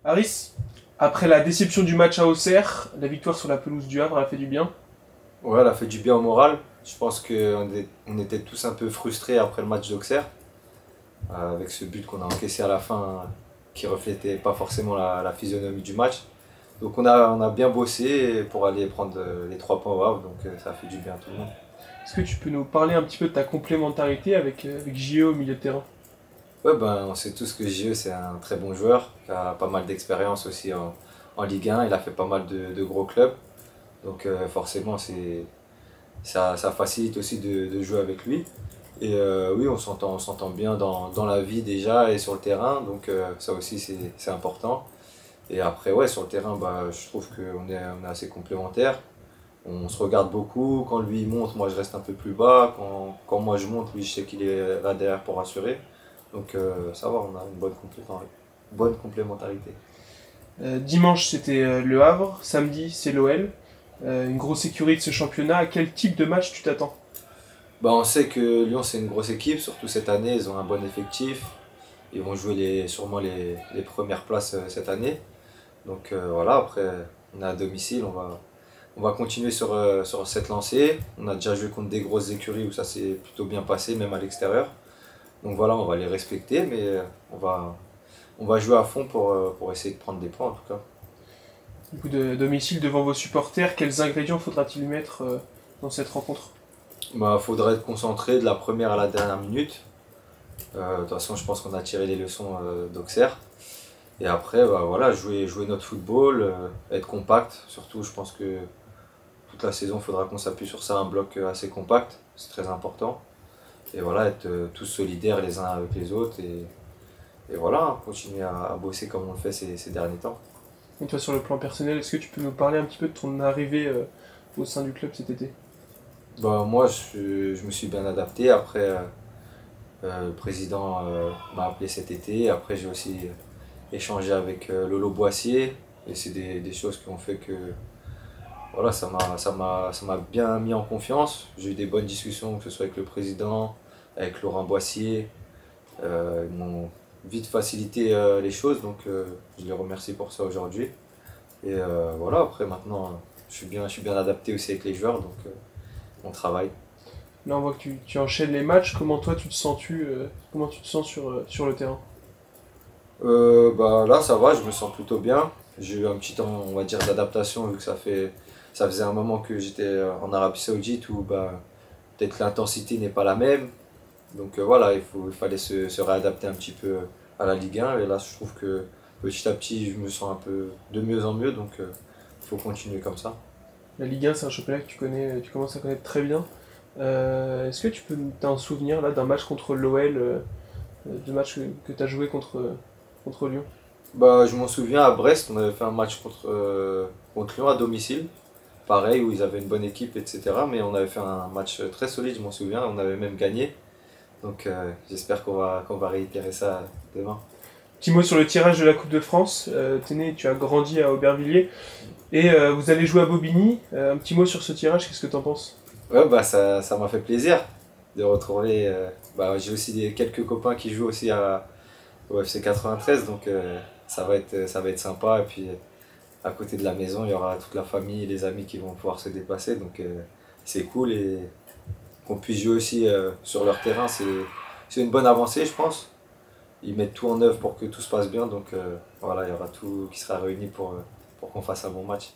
Harris, après la déception du match à Auxerre, la victoire sur la pelouse du Havre a fait du bien. Ouais, elle a fait du bien au moral. Je pense qu'on était tous un peu frustrés après le match d'Auxerre, avec ce but qu'on a encaissé à la fin, qui reflétait pas forcément la physionomie du match. Donc on a bien bossé pour aller prendre les 3 points au Havre, donc ça a fait du bien à tout le monde. Est-ce que tu peux nous parler un petit peu de ta complémentarité avec JE au milieu de terrain? Ouais, ben, on sait tous que JE c'est un très bon joueur, qui a pas mal d'expérience aussi en Ligue 1, il a fait pas mal de gros clubs, donc forcément ça facilite aussi de jouer avec lui. Et oui, on s'entend bien dans la vie déjà et sur le terrain, donc ça aussi c'est important. Et après, ouais, sur le terrain, bah, je trouve qu'on est assez complémentaires. On se regarde beaucoup, quand lui il monte, moi je reste un peu plus bas, quand moi je monte, lui je sais qu'il est là derrière pour assurer. Donc ça va, on a une bonne complémentarité. Dimanche, c'était le Havre. Samedi, c'est l'OL. Une grosse écurie de ce championnat. À quel type de match tu t'attends? Bah, on sait que Lyon c'est une grosse équipe, surtout cette année, ils ont un bon effectif. Ils vont jouer sûrement les premières places cette année. Donc voilà, après on est à domicile, on va continuer sur cette lancée. On a déjà joué contre des grosses écuries où ça s'est plutôt bien passé, même à l'extérieur. Donc voilà, on va les respecter, mais on va jouer à fond pour essayer de prendre des points en tout cas. Du coup, de domicile devant vos supporters, quels ingrédients faudra-t-il mettre dans cette rencontre? Bah, faudra être concentré de la première à la dernière minute. De toute façon, je pense qu'on a tiré les leçons d'Auxerre. Et après, bah, voilà, jouer notre football, être compact. Surtout, je pense que toute la saison, il faudra qu'on s'appuie sur ça, un bloc assez compact. C'est très important. Et voilà, être tous solidaires les uns avec les autres. Et voilà, hein, continuer à bosser comme on le fait ces derniers temps. Et toi, sur le plan personnel, est-ce que tu peux nous parler un petit peu de ton arrivée au sein du club cet été? Bah, moi, je me suis bien adapté. Après, le président m'a appelé cet été. Après, j'ai aussi échangé avec Lolo Boissier. Et c'est des choses qui ont fait que voilà, ça m'a bien mis en confiance. J'ai eu des bonnes discussions, que ce soit avec le président, avec Laurent Boissier. Ils m'ont vite facilité les choses, donc je les remercie pour ça aujourd'hui. Et voilà, après maintenant, je suis bien adapté aussi avec les joueurs, donc on travaille. Là, on voit que tu enchaînes les matchs. Comment toi, comment tu te sens sur le terrain? Bah, là, ça va, je me sens plutôt bien. J'ai eu un petit temps, on va dire, d'adaptation, vu que ça faisait un moment que j'étais en Arabie Saoudite où bah, peut-être l'intensité n'est pas la même. Donc voilà, il fallait se réadapter un petit peu à la Ligue 1. Et là, je trouve que petit à petit, je me sens un peu de mieux en mieux. Donc il faut continuer comme ça. La Ligue 1, c'est un championnat que tu commences à connaître très bien. Est-ce que t'as un souvenir là d'un match contre l'OL, de match que tu as joué contre Lyon? Bah, je m'en souviens, à Brest, on avait fait un match contre Lyon à domicile. Pareil, où ils avaient une bonne équipe, etc. Mais on avait fait un match très solide, je m'en souviens. On avait même gagné. Donc j'espère qu'on va réitérer ça demain. Petit mot sur le tirage de la Coupe de France. T'es né, tu as grandi à Aubervilliers et vous allez jouer à Bobigny. Un petit mot sur ce tirage, qu'est-ce que t'en penses? Ouais, bah ça m'a fait plaisir de retrouver. Bah, j'ai aussi quelques copains qui jouent aussi au FC 93, donc ça va être sympa. Et puis à côté de la maison, il y aura toute la famille et les amis qui vont pouvoir se déplacer, donc c'est cool. Et qu'on puisse jouer aussi sur leur terrain, c'est une bonne avancée, je pense. Ils mettent tout en œuvre pour que tout se passe bien, donc voilà, il y aura tout qui sera réuni pour qu'on fasse un bon match.